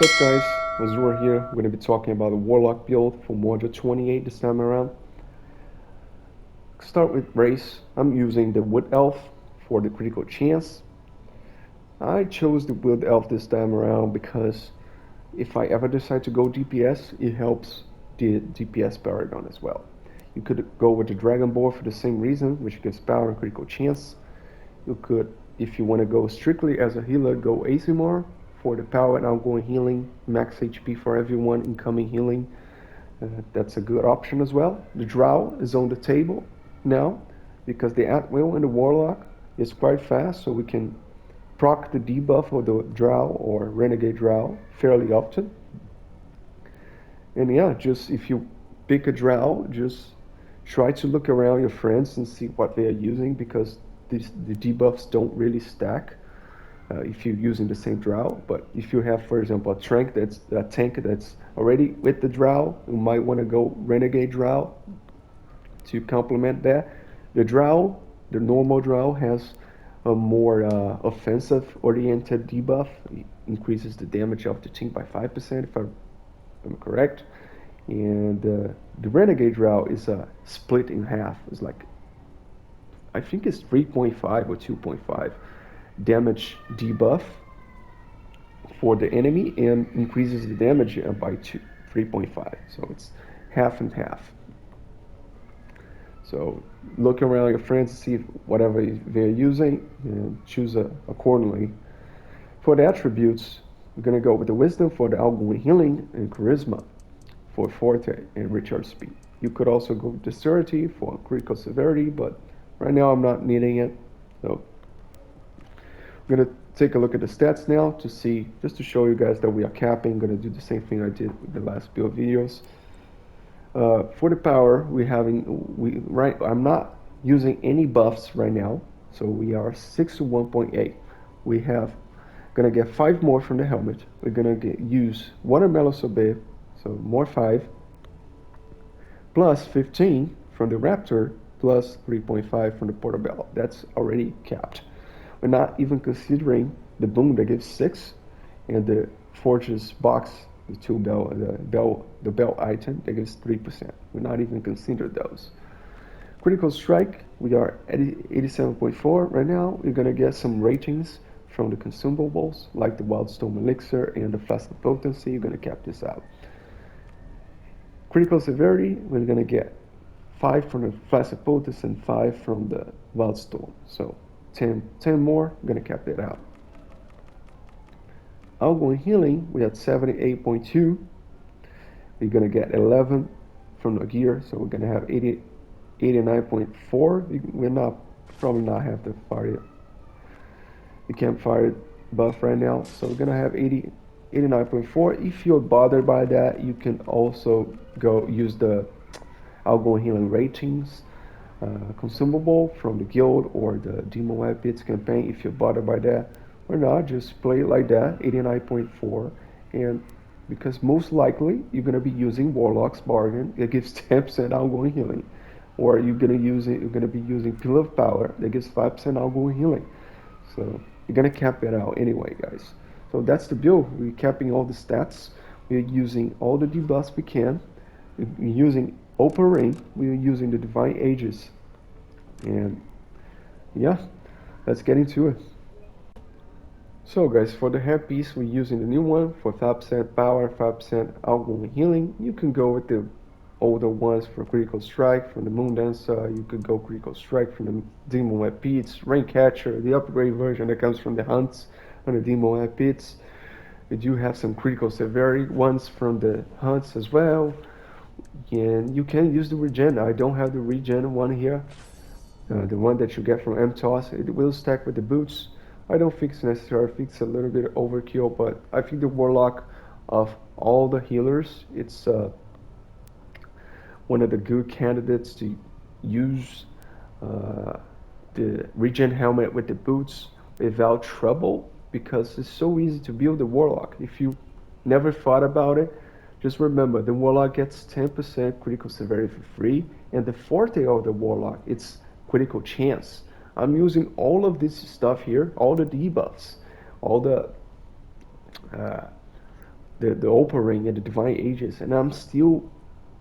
What's up guys, Azure here. We're going to be talking about the Warlock build for Module 28 this time around. Start with race. I'm using the Wood Elf for the critical chance. I chose the Wood Elf this time around because if I ever decide to go DPS, it helps the DPS paragon as well. You could go with the Dragon Boar for the same reason, which gives power and critical chance. You could, if you want to go strictly as a healer, go Azimar for the power and outgoing healing, max HP for everyone, incoming healing. That's a good option as well. The Drow is on the table now because the At-Will and the Warlock is quite fast, so we can proc the debuff of the Drow or Renegade Drow fairly often. And yeah, just if you pick a Drow, just try to look around your friends and see what they are using, because the debuffs don't really stack if you're using the same Drow. But if you have, for example, a tank that's already with the Drow, you might want to go Renegade Drow to complement that. The Drow, the normal Drow, has a more offensive oriented debuff. It increases the damage of the team by 5% if I'm correct. And the Renegade Drow is split in half. It's like, I think it's 3.5 or 2.5 damage debuff for the enemy and increases the damage by 3.5. So it's half and half. So look around your friends, see whatever they're using and choose accordingly. For the attributes, we're going to go with the Wisdom for the outgoing healing and Charisma for Forte and recharge speed. You could also go with Dexterity for critical severity, but right now I'm not needing it. So I'm going to take a look at the stats now to see, just to show you guys that we are capping. I'm going to do the same thing I did with the last build videos. For the power, I'm not using any buffs right now, so we are 6 to 1.8. We have gonna get 5 more from the helmet. We're gonna use Watermelon Sorbet, so more 5, plus 15 from the Raptor, plus 3.5 from the Portobello. That's already capped. We're not even considering the Boon that gives 6, and the Fortress box, the bell item that gives 3%. We're not even considering those. Critical strike, we are at 87.4 right now. We're gonna get some ratings from the consumables like the wildstorm elixir and the flask of potency. You're gonna cap this out. Critical severity, we're gonna get 5 from the flask of potency and 5 from the wildstorm. So 10 more, I'm gonna cap that out. Outgoing healing, we had 78.2. We're gonna get 11 from the gear, so we're gonna have 89.4. We're probably not have the campfire buff right now, so we're gonna have 89.4. If you're bothered by that, you can also go use the outgoing healing ratings consumable from the guild or the Demon Web Pits campaign. If you're bothered by that or not, just play it like that, 89.4. And because most likely you're gonna be using Warlock's Bargain, it gives 10% outgoing healing, or you're gonna be using Pillar of Power that gives 5% outgoing healing. So you're gonna cap it out anyway, guys. So that's the build. We're capping all the stats. We're using all the debuffs we can. We're using Open Ring. We're using the Divine Aegis. And yeah, let's get into it. So guys, for the headpiece, we're using the new one for 5% power, 5% outgoing healing. You can go with the older ones for critical strike from the Moon Dancer. You could go critical strike from the Demon Web Pits, Raincatcher, the upgrade version that comes from the hunts on the Demon Web Pits. We do have some critical severity ones from the hunts as well. And you can use the regen. I don't have the regen one here. The one that you get from MTOS, it will stack with the boots. I don't think it's necessary. I think it's a little bit overkill, but I think the Warlock of all the healers, it's one of the good candidates to use the regen helmet with the boots without trouble, because it's so easy to build the Warlock. If you never thought about it, just remember the Warlock gets 10% critical severity for free, and the forte of the Warlock, it's critical chance. I'm using all of this stuff here, all the debuffs, all the the Opal Ring and the Divine Aegis, and I'm still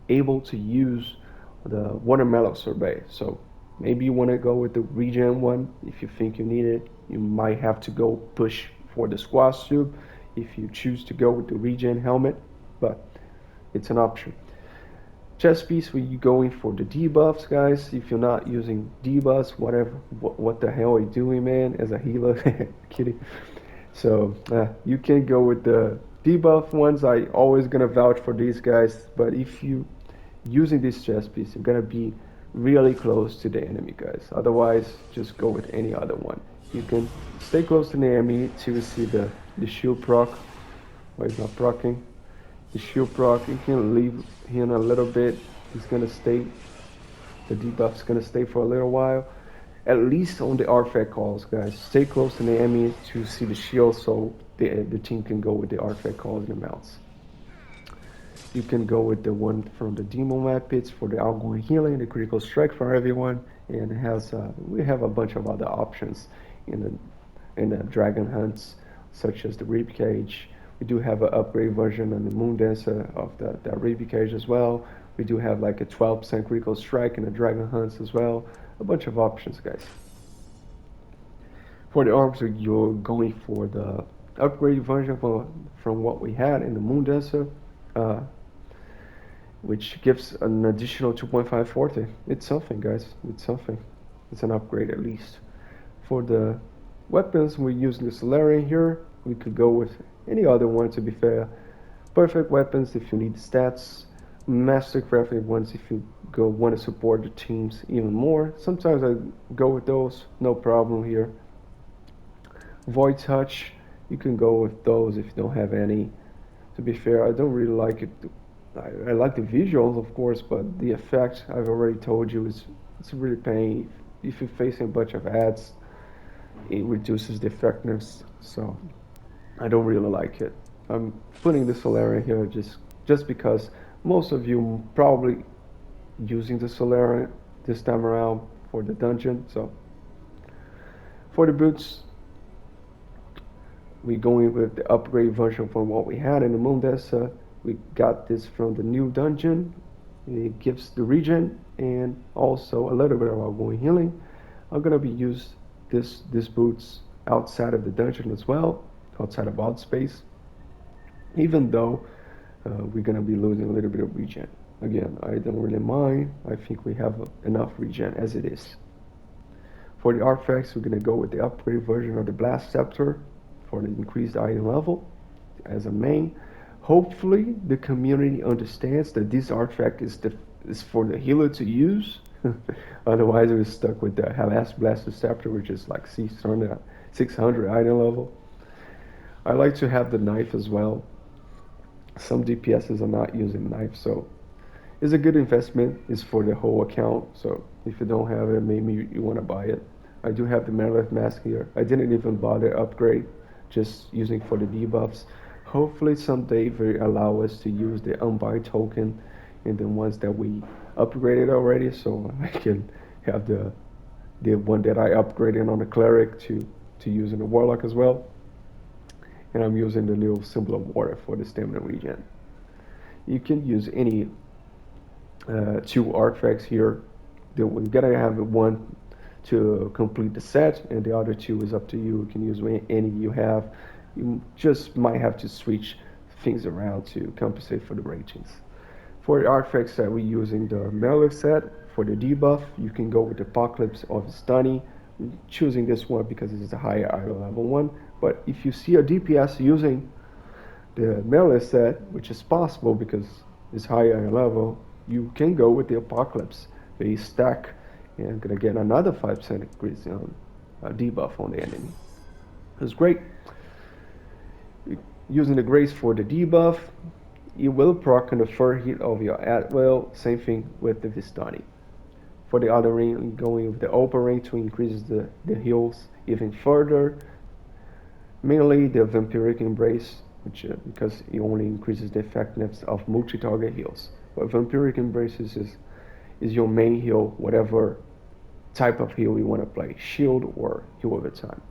able to use the Watermelon Sorbet. So maybe you want to go with the regen one if you think you need it. You might have to go push for the squash soup if you choose to go with the regen helmet, but it's an option. Chest piece, when you going for the debuffs, guys. If you're not using debuffs, whatever, what the hell are you doing, man? As a healer, kidding. So you can go with the debuff ones. I always gonna vouch for these guys. But if you using this chest piece, you're gonna be really close to the enemy, guys. Otherwise, just go with any other one. You can stay close to the enemy to see the shield proc. Why it's not procking? The shield proc. You can leave him a little bit. He's gonna stay. The debuff's gonna stay for a little while. At least on the artifact calls, guys. Stay close to the enemy to see the shield, so the team can go with the artifact calls and the mounts. You can go with the one from the Demon Map Pits for the outgoing healing, the critical strike for everyone, and it has we have a bunch of other options in the dragon hunts, such as the rib cage. We do have an upgrade version on the Moon Dancer of that rib cage as well. We do have like a 12% critical strike in the dragon hunts as well. A bunch of options, guys. For the arms, you're going for the upgrade version from what we had in the Moon Dancer, which gives an additional 2.5 forte. It's something, guys. It's something. It's an upgrade at least. For the weapons, we're using the Solarian here. We could go with any other one, to be fair. Perfect weapons if you need stats. Mastercrafted ones if you want to support the teams even more. Sometimes I go with those, no problem here. Void Touch, you can go with those if you don't have any. To be fair, I don't really like it. I like the visuals, of course, but the effect, I've already told you, it's really pain. If you're facing a bunch of ads, it reduces the effectiveness, so I don't really like it. I'm putting the Solarian here just because most of you probably using the Solarian this time around for the dungeon. So for the boots, we're going with the upgrade version from what we had in the Moon Dancer. We got this from the new dungeon. It gives the regen and also a little bit of outgoing healing. I'm gonna be use this boots outside of the dungeon as well, outside of odd space, even though we're gonna be losing a little bit of regen. Again, I don't really mind. I think we have enough regen as it is. For the artifacts, we're gonna go with the upgrade version of the Blast Scepter for the increased item level as a main. Hopefully, the community understands that this artifact is for the healer to use. Otherwise, we're stuck with the Halas Blaster Scepter, which is like 600 item level. I like to have the knife as well. Some DPSs are not using knife, so it's a good investment. It's for the whole account, so if you don't have it, maybe you want to buy it. I do have the Megalith Mask here. I didn't even bother upgrade, just using for the debuffs. Hopefully someday they allow us to use the unbuy token in the ones that we upgraded already, so I can have the one that I upgraded on the cleric to use in the warlock as well. And I'm using the new symbol of water for the stamina regen. You can use any two artifacts here. We gotta have one to complete the set, and the other two is up to you. You can use any you have. You just might have to switch things around to compensate for the ratings. For the artifacts that we're using the Melee set, for the debuff, you can go with the Apocalypse of Stunning. I'm choosing this one because it is a higher item level one. But if you see a DPS using the Melee set, which is possible because it's higher level, you can go with the Apocalypse. They stack and gonna get another 5% increase on debuff on the enemy. It's great. Using the Grace for the debuff, it will proc on the first hit of your at-will. Same thing with the Vistani. For the other ring, going with the Opal Ring to increase the heals even further. Mainly the Vampiric Embrace, which because it only increases the effectiveness of multi-target heals. But Vampiric Embrace is your main heal, whatever type of heal you want to play, shield or heal over time.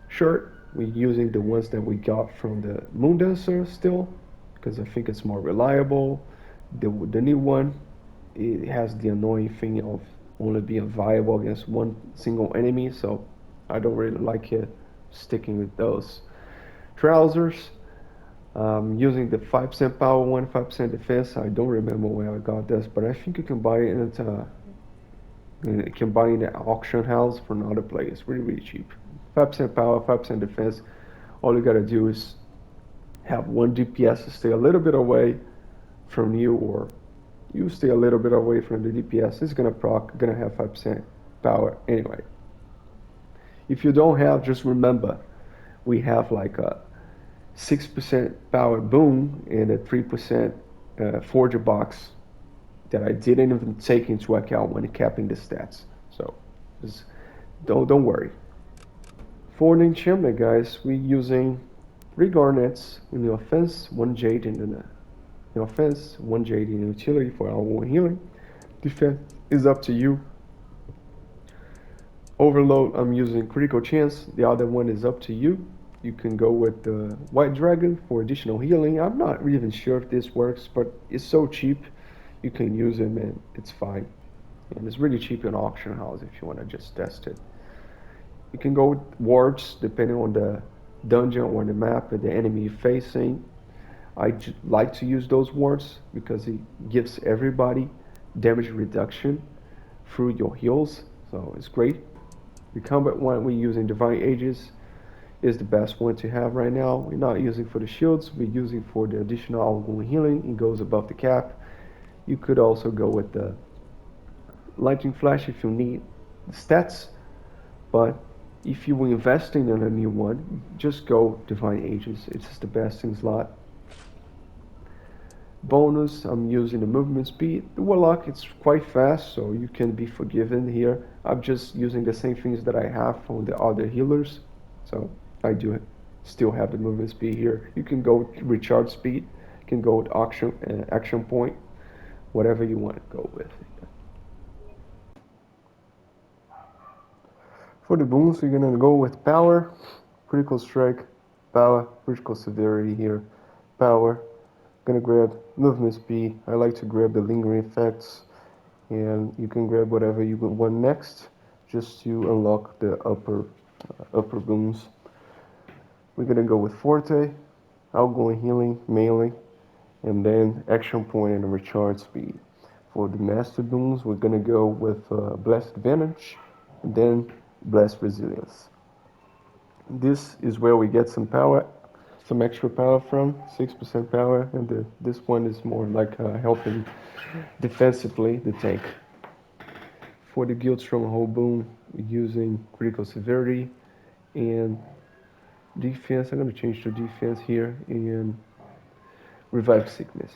Shirt, We're using the ones that we got from the Moon Dancer still, because I think it's more reliable. The new one, it has the annoying thing of only being viable against one single enemy, so I don't really like it sticking with those. Trousers, using the 5% power one, 5% defense. I don't remember where I got this, but I think you can buy it you can buy in the auction house for another place, really, really cheap. 5% power, 5% defense. All you gotta do is have one DPS to stay a little bit away from you, or you stay a little bit away from the DPS. It's gonna have 5% power anyway. If you don't have, just remember, we have like a 6% power boon and a 3% forger box that I didn't even take into account when capping the stats. So just don't worry. For the enchantment, guys, we're using 3 garnets in the offense, 1 jade in the offense, 1 jade in the utility for our one healing. Defense is up to you. Overload, I'm using critical chance. The other one is up to you. You can go with the white dragon for additional healing. I'm not even sure if this works, but it's so cheap. You can use them and it's fine. And it's really cheap in auction house if you want to just test it. You can go with wards depending on the dungeon or the map that the enemy is facing. I like to use those wards because it gives everybody damage reduction through your heals, so it's great. The combat one we're using Divine Aegis is the best one to have right now. We're not using for the shields, we're using for the additional ongoing healing. It goes above the cap. You could also go with the Lightning Flash if you need stats, but if you were investing in a new one, just go Divine Aegis. It's the best in slot. Bonus, I'm using the movement speed. The Warlock, it's quite fast, so you can be forgiven here. I'm just using the same things that I have from the other healers, so I do still have the movement speed here. You can go with recharge speed, you can go with action point, whatever you want to go with. For the boons, we're gonna go with power, critical strike, power, critical severity here, power. Gonna grab movement speed. I like to grab the lingering effects, and you can grab whatever you want next, just to unlock the upper boons. We're gonna go with forte, outgoing healing, melee, and then action point and recharge speed. For the master boons, we're gonna go with blast advantage, and then blast resilience. This is where we get some power, some extra power from, 6% power, and this one is more like helping defensively the tank. For the Guild Stronghold boon, we're using critical severity and defense. I'm going to change to defense here and revive sickness.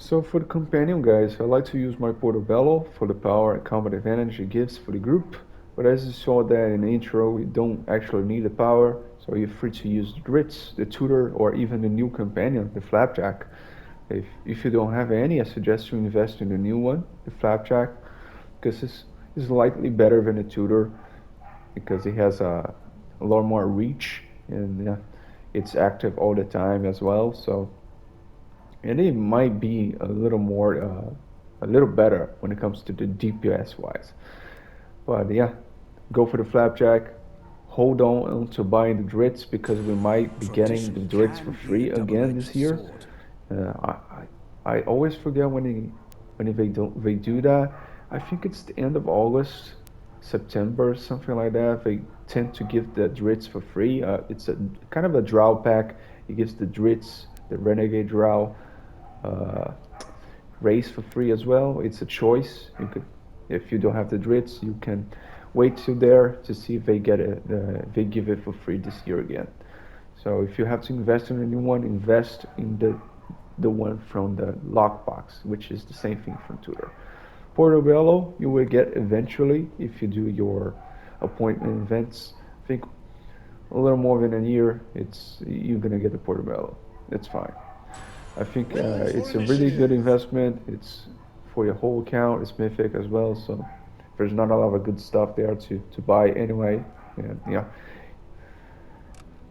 So for the companion, guys, I like to use my Portobello for the power and combat advantage it gives for the group. But as you saw that in the intro, we don't actually need the power, so you're free to use the Dritz, the Tutor, or even the new companion, the Flapjack. If you don't have any, I suggest you invest in the new one, the Flapjack, because it's slightly better than the Tutor, because it has a lot more reach, and it's active all the time as well. So, and it might be a little better when it comes to the DPS wise. But yeah, go for the Flapjack. Hold on to buying the Dritz because we might be getting the Dritz for free again this year. I always forget when they do that. I think it's the end of August, September, something like that. They tend to give the Dritz for free. It's a kind of a drow pack. It gives the Dritz, the Renegade Drow, race for free as well. It's a choice. You could, if you don't have the Dritz, you can wait till there to see if they get it. They give it for free this year again. So if you have to invest in a new one, invest in the one from the lockbox, which is the same thing from Tutor. Portobello you will get eventually if you do your appointment events. I think a little more than a year, you're gonna get the Portobello. It's fine. I think it's a really good investment. It's for your whole account. It's mythic as well, so there's not a lot of good stuff there to buy anyway. And yeah,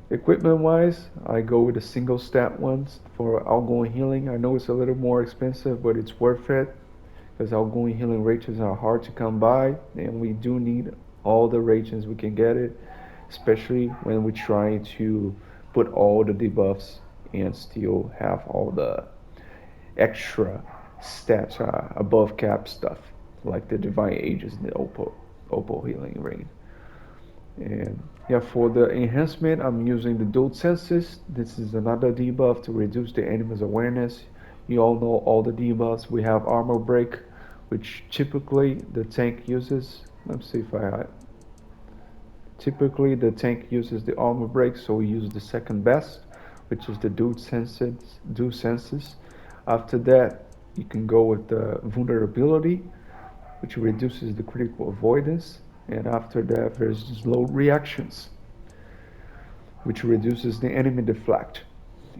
equipment wise, I go with the single stat ones for outgoing healing. I know it's a little more expensive, but it's worth it because outgoing healing rations are hard to come by, and we do need all the rations we can get it, especially when we try to put all the debuffs and still have all the extra stats, above cap stuff like the divine ages and the opal healing ring. And yeah, for the enhancement, I'm using the dual senses. This is another debuff to reduce the enemy's awareness. You all know all the debuffs. We have armor break, which typically the tank uses. Let's see if I typically the tank uses the armor break, so we use the second best, which is the dual senses. After that, you can go with the vulnerability, which reduces the critical avoidance. And after that, there's slow reactions, which reduces the enemy deflect.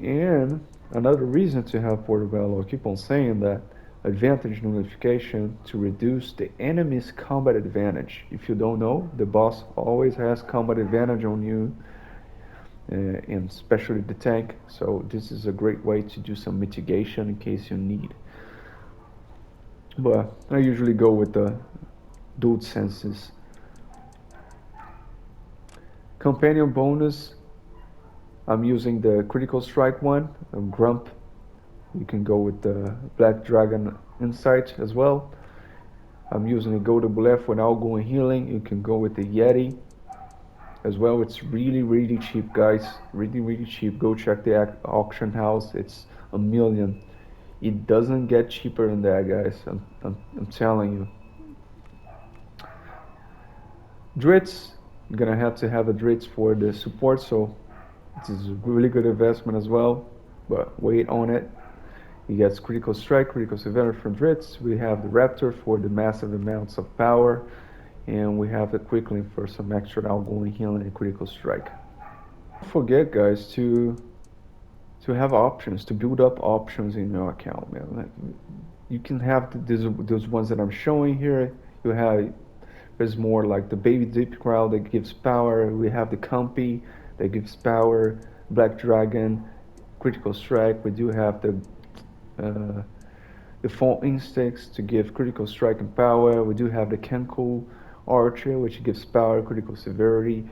And another reason to have portobello, I keep on saying that, advantage nullification to reduce the enemy's combat advantage. If you don't know, the boss always has combat advantage on you, and especially the tank. So this is a great way to do some mitigation in case you need. But I usually go with the dual senses. Companion bonus, I'm using the critical strike one, Grump. You can go with the Black Dragon Insight as well. I'm using the Golden Blef for outgoing healing. You can go with the Yeti as well. It's really cheap, guys. Really cheap. Go check the auction house. It's a million. It doesn't get cheaper than that, guys. I'm telling you. Dritz, you're gonna have to have a Dritz for the support, so this is a really good investment as well. But wait on it. He gets critical strike, critical severity from Dritz. We have the Raptor for the massive amounts of power, and we have the Quickling for some extra outgoing healing and critical strike. Don't forget, guys, to have options, to build up options in your account, man. Like, you can have those ones that I'm showing here. You have there's more like the Baby Deep Crowd that gives power. We have the Compy that gives power. Black Dragon, critical strike. We do have uh, the Fall Instincts to give critical strike and power. We do have the Kenko Archer, which gives power, critical severity.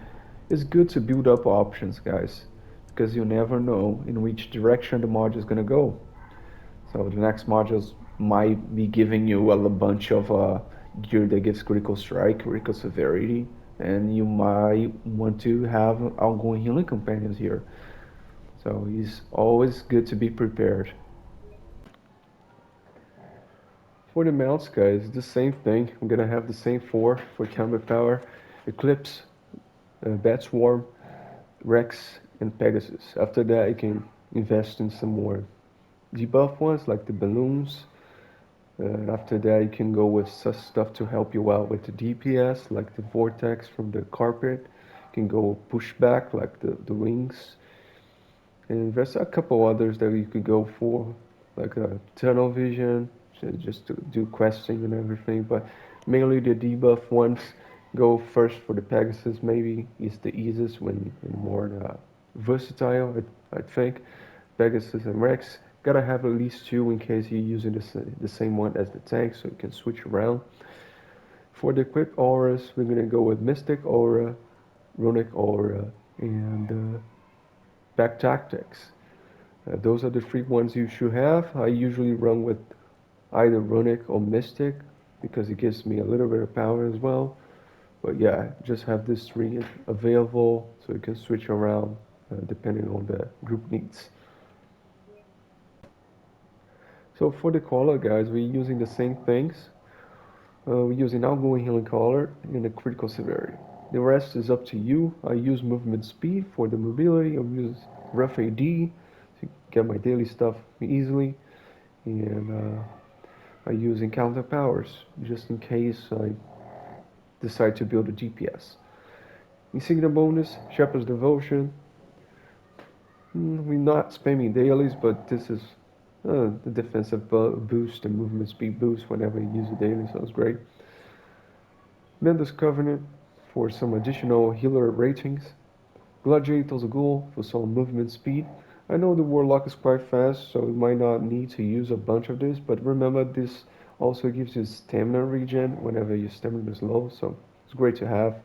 It's good to build up options, guys, because you never know in which direction the module is going to go. So the next modules might be giving you a bunch of gear that gives critical strike, critical severity, and you might want to have outgoing healing companions here. So it's always good to be prepared. For the mounts, guys, the same thing. I'm gonna have the same four for combat power: Eclipse, Bat Swarm, Rex, and Pegasus. After that, you can invest in some more debuff ones like the balloons. After that, you can go with such stuff to help you out with the DPS, like the Vortex from the carpet. You can go pushback, like the wings. And there's a couple others that you could go for, like tunnel vision, so just to do questing and everything. But mainly the debuff ones go first for the Pegasus. Maybe it's the easiest when more versatile. I think Pegasus and Rex gotta have at least two in case you're using the same one as the tank, so you can switch around. For the equipped auras, we're gonna go with Mystic Aura, Runic Aura, and Back Tactics. Those are the three ones you should have. I usually run with either Runic or Mystic because it gives me a little bit of power as well. But yeah, just have these three available so you can switch around depending on the group needs. So for the collar, guys, we're using the same things. We're using outgoing healing collar and the critical severity. The rest is up to you. I use movement speed for the mobility. I use rough AD to get my daily stuff easily, and I use encounter powers just in case I decide to build a DPS. Insignia bonus, Shepherd's Devotion. We're not spamming dailies, but this is the defensive boost and movement speed boost whenever you use a daily, so it's great. Mendes Covenant for some additional healer ratings. Gladiator's Ghoul for some movement speed. I know the Warlock is quite fast, so you might not need to use a bunch of this, but remember this also gives you stamina regen whenever your stamina is low, so it's great to have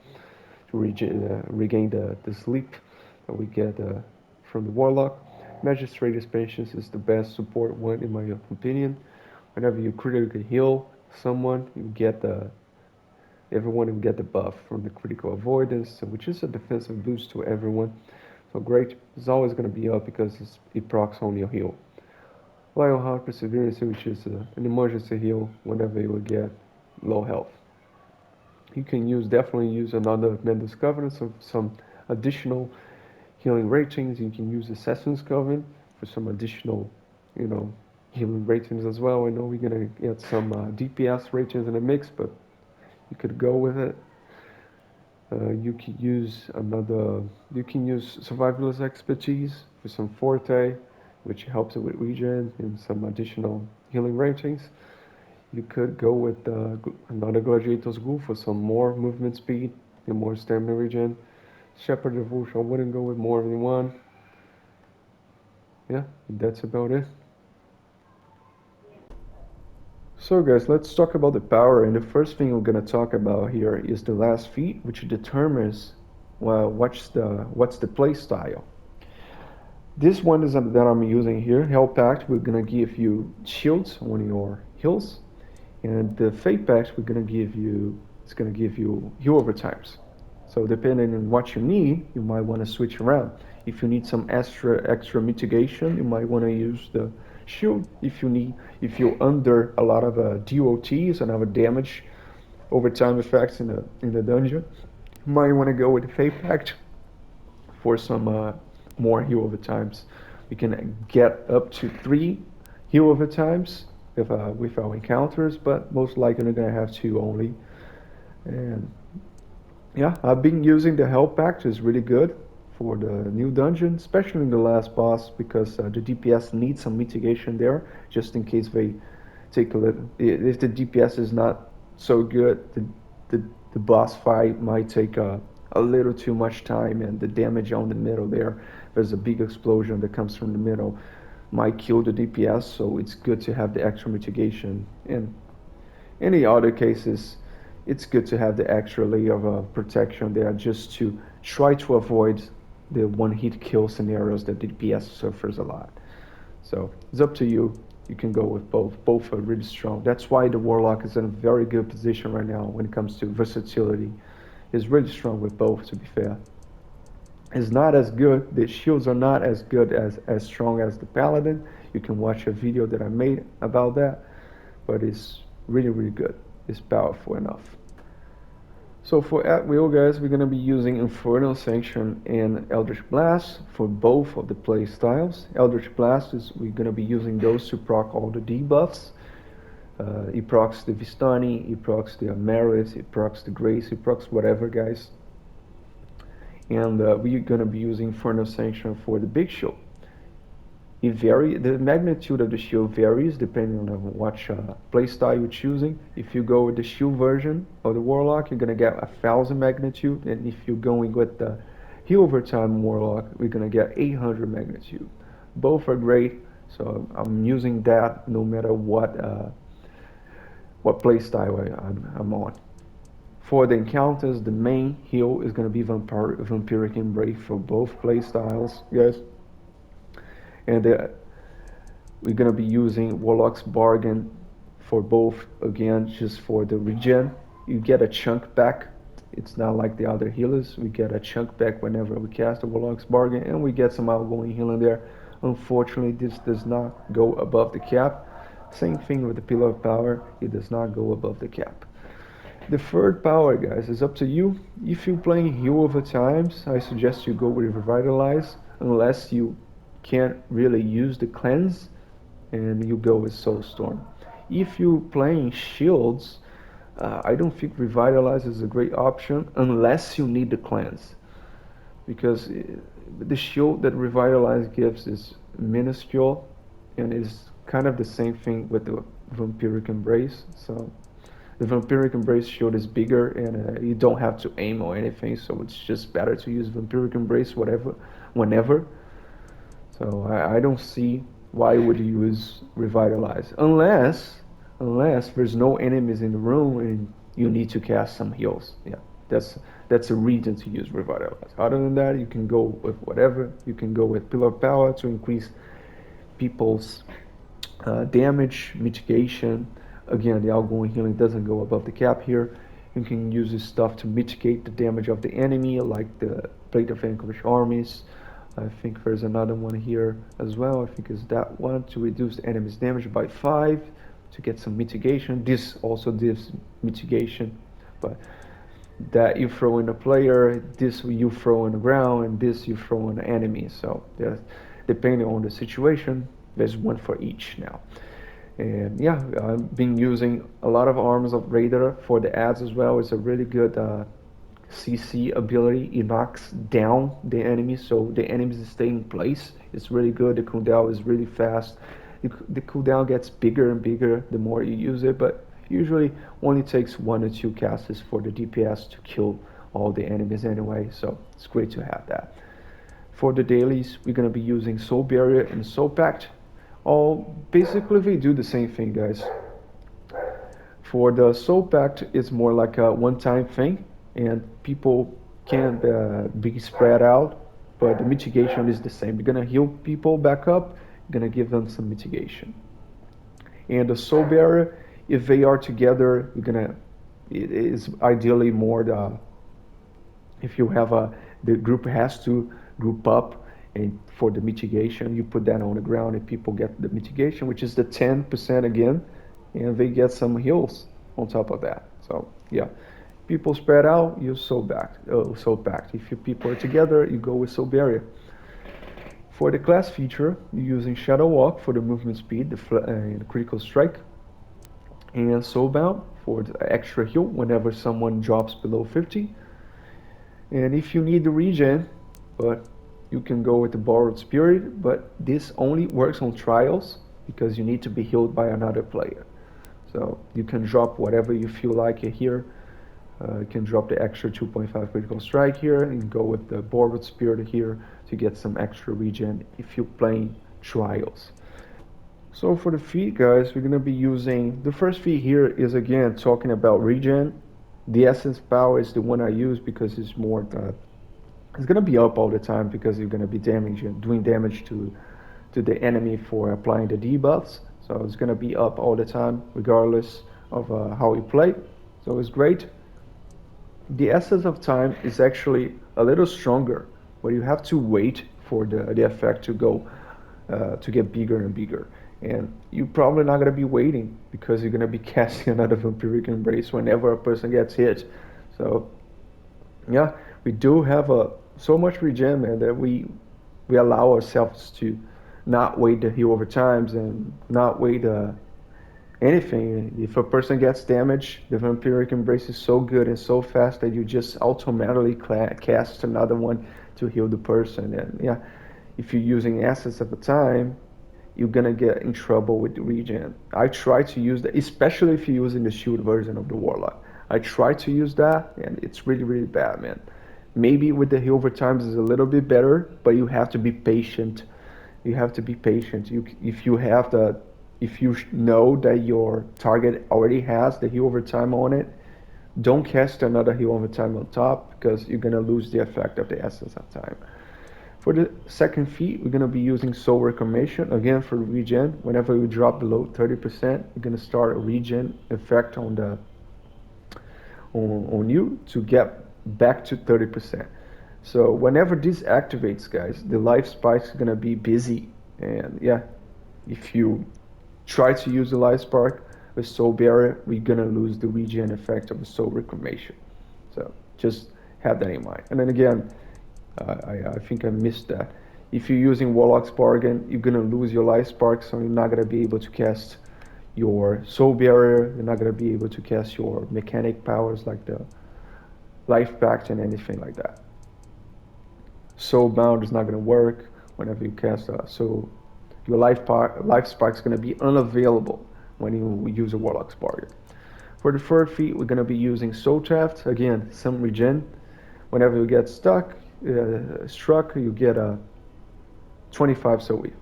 to regain the sleep that we get from the Warlock. Magistrate Expansions is the best support one in my opinion. Whenever you critically heal someone, you get everyone will get the buff from the critical avoidance, which is a defensive boost to everyone. So great, it's always going to be up because it procs on your heal. Lionheart Perseverance, which is an emergency heal whenever you will get low health. You can definitely use another Mendel's Covenant, some additional healing ratings. You can use Assassin's Covenant for some additional, healing ratings as well. I know we're gonna get some DPS ratings in the mix, but you could go with it. You can use Survivalist Expertise for some Forte, which helps it with regen and some additional healing ratings. You could go with another Gladiator's Ghoul for some more movement speed and more stamina regen. Shepherd Devotion, I wouldn't go with more than one. Yeah, that's about it. So guys, let's talk about the power, and the first thing we're gonna talk about here is the last feat, which determines, well, what's the play style. This one is that I'm using here, Hell Pact. We're gonna give you shields on your heals, and the Fate Pact it's gonna give you heal over times. So depending on what you need, you might want to switch around. If you need some extra mitigation, you might want to use the shield. If you're under a lot of DOTs and have damage over time effects in the dungeon, you might want to go with the Fate Pact for some more heal over times. We can get up to 3 heal over times with our encounters, but most likely we're gonna have 2 only. And yeah, I've been using the Hell Pact. It's really good for the new dungeon, especially in the last boss, because the DPS needs some mitigation there, just in case they take a little. If the DPS is not so good, the boss fight might take a little too much time, and the damage on the middle there's a big explosion that comes from the middle, might kill the DPS. So it's good to have the extra mitigation. And in the other cases, it's good to have the extra layer of protection there, just to try to avoid the one-hit kill scenarios that the DPS suffers a lot. So it's up to you. You can go with both. Both are really strong. That's why the Warlock is in a very good position right now when it comes to versatility. He's really strong with both, to be fair. It's not as good. The shields are not as good as strong as the Paladin. You can watch a video that I made about that, but it's really, really good. It's powerful enough. So for at will, guys, we're going to be using Infernal Sanction and Eldritch Blast for both of the play styles. Eldritch Blast we're going to be using those to proc all the debuffs. It procs the Vistani, it procs the Merit, it procs the Grace, it procs whatever, guys. And we're going to be using Infernal Sanction for the big shield. The magnitude of the shield varies depending on what playstyle you're choosing. If you go with the shield version of the Warlock, you're gonna get 1,000 magnitude, and if you're going with the heal over time Warlock, we're gonna get 800 magnitude. Both are great, so I'm using that no matter what playstyle I'm on. For the encounters, the main heal is gonna be Vampiric Embrace for both playstyles, guys. And we're going to be using Warlock's Bargain for both, again, just for the regen. You get a chunk back. It's not like the other healers. We get a chunk back whenever we cast a Warlock's Bargain, and we get some outgoing healing there. Unfortunately, this does not go above the cap. Same thing with the Pillar of Power. It does not go above the cap. The third power, guys, is up to you. If you're playing heal over times, I suggest you go with Revitalize, unless you can't really use the cleanse, and you go with Soulstorm. If you're playing shields, I don't think Revitalize is a great option unless you need the cleanse, because the shield that Revitalize gives is minuscule, and is kind of the same thing with the Vampiric Embrace. So The Vampiric Embrace shield is bigger, and you don't have to aim or anything, so it's just better to use Vampiric Embrace whenever. So I don't see why would you use Revitalize unless there's no enemies in the room and you need to cast some heals. Yeah, that's a reason to use Revitalize. Other than that, you can go with whatever. You can go with Pillar of Power to increase people's damage mitigation. Again, the outgoing healing doesn't go above the cap here. You can use this stuff to mitigate the damage of the enemy, like the Plate of Vanquished Armies. I think there's another one here as well. I think it's that one, to reduce the enemy's damage by 5 to get some mitigation. This also gives mitigation, but that you throw in a player, this you throw on the ground, and this you throw on the enemy. So depending on the situation, there's one for each now. And yeah, I've been using a lot of Arms of Raider for the ads as well. It's a really good CC ability. It knocks down the enemies, so the enemies stay in place. It's really good. The cooldown is really fast. The cooldown gets bigger and bigger the more you use it, but usually only takes 1 or 2 casts for the DPS to kill all the enemies anyway, so it's great to have that. For the dailies, we're going to be using Soul Barrier and Soul Pact. All basically they do the same thing, guys. For the Soul Pact, it's more like a one-time thing, and people can be spread out, but the mitigation is the same. You're gonna heal people back up, you're gonna give them some mitigation. And the Soul Barrier, if they are together, it is ideally more if you have the group has to group up, and for the mitigation, you put that on the ground and people get the mitigation, which is the 10% again, and they get some heals on top of that. So yeah, people spread out, use Soul Pact. If your people are together, you go with Soul Barrier. For the class feature, you're using Shadow Walk for the movement speed, the critical strike, and Soulbound for the extra heal whenever someone drops below 50. And if you need the regen, but you can go with the Borrowed Spirit, but this only works on trials because you need to be healed by another player. So you can drop whatever you feel like here. You can drop the extra 2.5 critical strike here and go with the Borrowed Spirit here to get some extra regen if you're playing trials. So for the feat, guys, we're going to be using, the first feat here is again talking about regen. The Essence Power is the one I use because it's more it's going to be up all the time because you're going to be doing damage to the enemy for applying the debuffs. So it's going to be up all the time regardless of how you play. So it's great. The Essence of Time is actually a little stronger, but you have to wait for the effect to go to get bigger and bigger. And you're probably not going to be waiting because you're going to be casting another Vampiric Embrace whenever a person gets hit. So yeah, we do have so much regen, man, that we allow ourselves to not wait the heal over times and not wait anything. If a person gets damaged, the Vampiric Embrace is so good and so fast that you just automatically cast another one to heal the person. And yeah, if you're using Essence at the time, you're gonna get in trouble with the regen. I try to use that, especially if you're using the shield version of the Warlock. I try to use that, and it's really, really bad, man. Maybe with the heal over times is a little bit better, but you have to be patient. You have to be patient. If you know that your target already has the heal over time on it, don't cast another heal over time on top because you're gonna lose the effect of the Essence of Time. For the second feat, we're gonna be using Soul Reclamation again for regen. Whenever you drop below 30%, you're gonna start a regen effect on you to get back to 30%. So whenever this activates, guys, the life spike is gonna be busy, and yeah, if you try to use the life spark with Soul Barrier, we're gonna lose the regen effect of the Soul Reclamation. So just have that in mind. And then again, I think I missed that. If you're using Warlock's Bargain, you're gonna lose your life spark, so you're not gonna be able to cast your Soul Barrier. You're not gonna be able to cast your mechanic powers like the Life Pact and anything like that. Soulbound is not gonna work whenever you cast so your life spark is gonna be unavailable when you use a Warlock's Bargain. For the third feat, we're going to be using Soul Shaft. Again, some regen. Whenever you get struck, you get a 25 Soulweaver.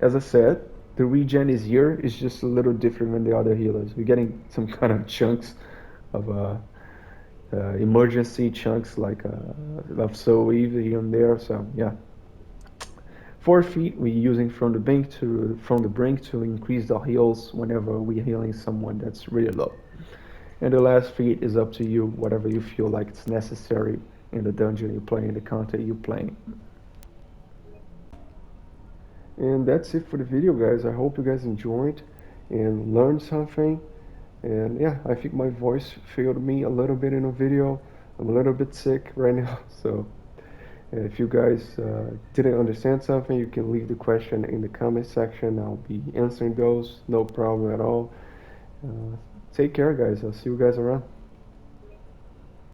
As I said, the regen is here. It's just a little different than the other healers. We're getting some kind of chunks of emergency chunks like of Soulweaver here and there. So yeah. 4 feet we're using from the brink to increase the heals whenever we're healing someone that's really low. And the last feat is up to you, whatever you feel like it's necessary in the dungeon you're playing, the content you're playing. And that's it for the video, guys. I hope you guys enjoyed and learned something. And yeah, I think my voice failed me a little bit in the video. I'm a little bit sick right now, so if you guys didn't understand something, you can leave the question in the comment section. I'll be answering those, no problem at all. Take care, guys. I'll see you guys around.